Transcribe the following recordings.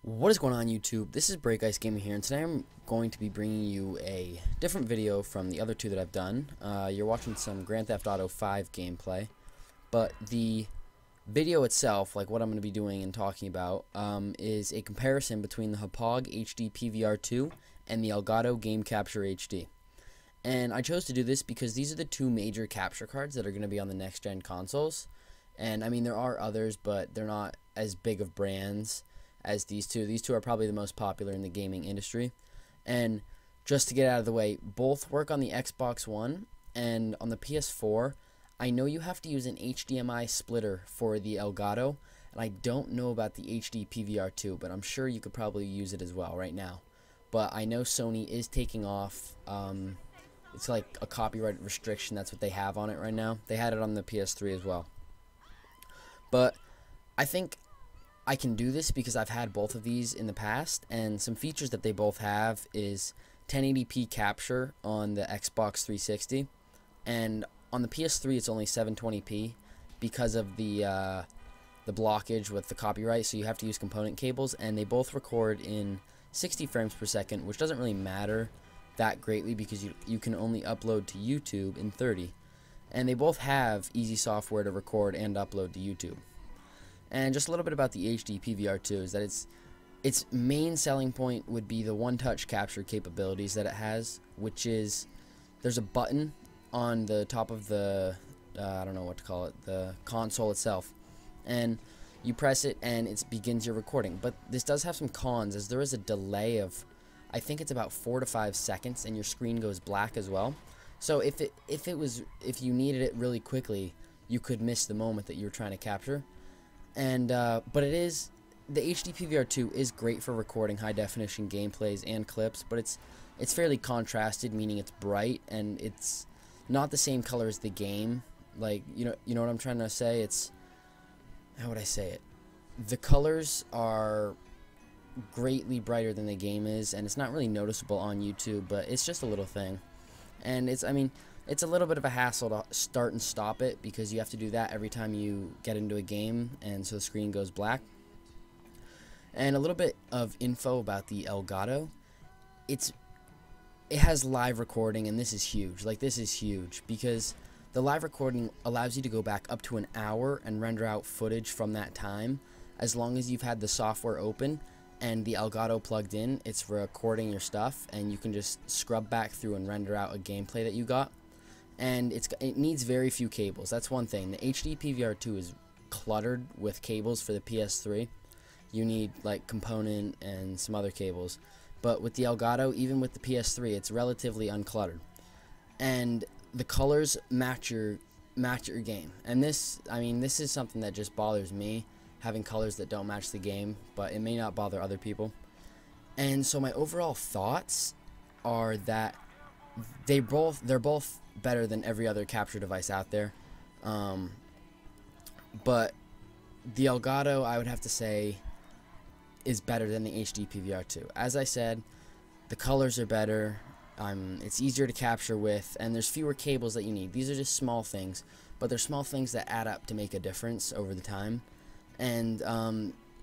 What is going on, YouTube? This is BreakIceGaming here, and today I'm going to be bringing you a different video from the other two that I've done. You're watching some Grand Theft Auto 5 gameplay, but the video itself, like what I'm going to be doing and talking about, is a comparison between the Hauppauge HD PVR 2 and the Elgato Game Capture HD. And I chose to do this because these are the two major capture cards that are going to be on the next-gen consoles. And I mean, there are others, but they're not as big of brands as these two. These two are probably the most popular in the gaming industry. And just to get out of the way, both work on the Xbox One and on the PS4. I know you have to use an HDMI splitter for the Elgato, and I don't know about the HD PVR2, but I'm sure you could probably use it as well right now. But I know Sony is taking off, it's like a copyright restriction, that's what they have on it right now. They had it on the PS3 as well. But I think I can do this because I've had both of these in the past, and some features that they both have is 1080p capture on the Xbox 360, and on the PS3 it's only 720p because of the blockage with the copyright, so you have to use component cables, and they both record in 60 frames per second, which doesn't really matter that greatly because you can only upload to YouTube in 30, and they both have easy software to record and upload to YouTube. And just a little bit about the HD PVR2 is that its main selling point would be the one-touch capture capabilities that it has, which is there's a button on the top of the I don't know what to call it, the console itself, and you press it and it begins your recording. But this does have some cons, as there is a delay of, I think it's about 4 to 5 seconds, and your screen goes black as well. So if you needed it really quickly, you could miss the moment that you were trying to capture. And but the HD PVR2 is great for recording high definition gameplays and clips, but it's fairly contrasted, meaning it's bright and it's not the same color as the game. Like, you know what I'm trying to say? It's, how would I say it? The colors are greatly brighter than the game is, and it's not really noticeable on YouTube, but it's just a little thing. And it's a little bit of a hassle to start and stop it because you have to do that every time you get into a game, and so the screen goes black. And a little bit of info about the Elgato. It has live recording, and this is huge. Like, this is huge because the live recording allows you to go back up to an hour and render out footage from that time, as long as you've had the software open and the Elgato plugged in. It's recording your stuff, and you can just scrub back through and render out a gameplay that you got. And it needs very few cables. That's one thing. The HD PVR2 is cluttered with cables for the PS3. You need like component and some other cables. But with the Elgato, even with the PS3, it's relatively uncluttered. And the colors match your game. And this is something that just bothers me, having colors that don't match the game, but it may not bother other people. And so my overall thoughts are that they're both better than every other capture device out there, but the Elgato, I would have to say, is better than the HD PVR2. As I said, the colors are better, it's easier to capture with, and there's fewer cables that you need. These are just small things, but they're small things that add up to make a difference over the time. And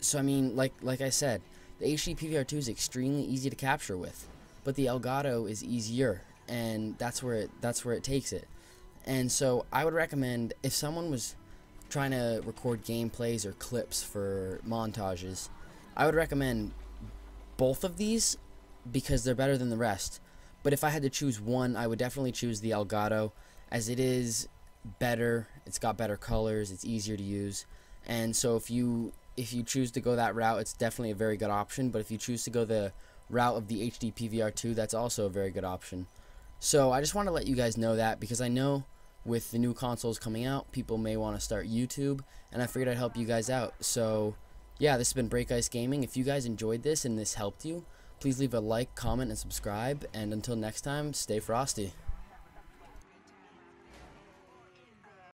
so I mean, like I said, the HD PVR2 is extremely easy to capture with, but the Elgato is easier, and that's where it takes it. And so I would recommend, if someone was trying to record gameplays or clips for montages, I would recommend both of these because they're better than the rest. But if I had to choose one, I would definitely choose the Elgato, as it is better, it's got better colors, it's easier to use. And so if you choose to go that route, it's definitely a very good option. But if you choose to go the route of the HD PVR2, that's also a very good option. So I just want to let you guys know that, because I know with the new consoles coming out, people may want to start YouTube, and I figured I'd help you guys out. So yeah, this has been BreakIceGaming. If you guys enjoyed this and this helped you, please leave a like, comment, and subscribe. And until next time, stay frosty.